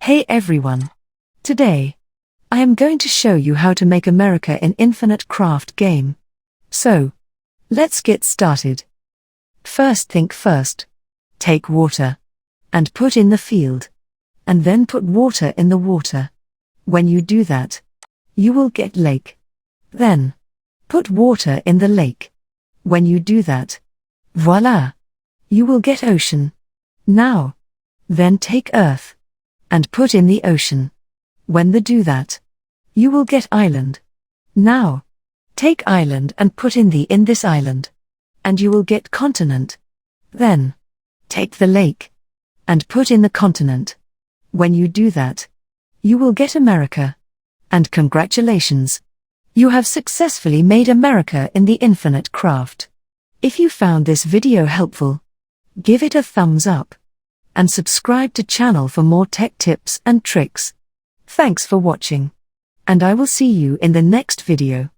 Hey everyone! Today, I am going to show you how to make America in Infinite Craft game. So, let's get started. First think first. Take water. And put in the field. And then put water in the water. When you do that, you will get lake. Then, put water in the lake. When you do that, voila! You will get ocean. Now, then take earth. And put in the ocean. When they do that, you will get island. Now, take island and put in this island. And you will get continent. Then, take the lake. And put in the continent. When you do that, you will get America. And congratulations! You have successfully made America in the Infinite Craft. If you found this video helpful, give it a thumbs up. And subscribe to channel for more tech tips and tricks. Thanks for watching. And I will see you in the next video.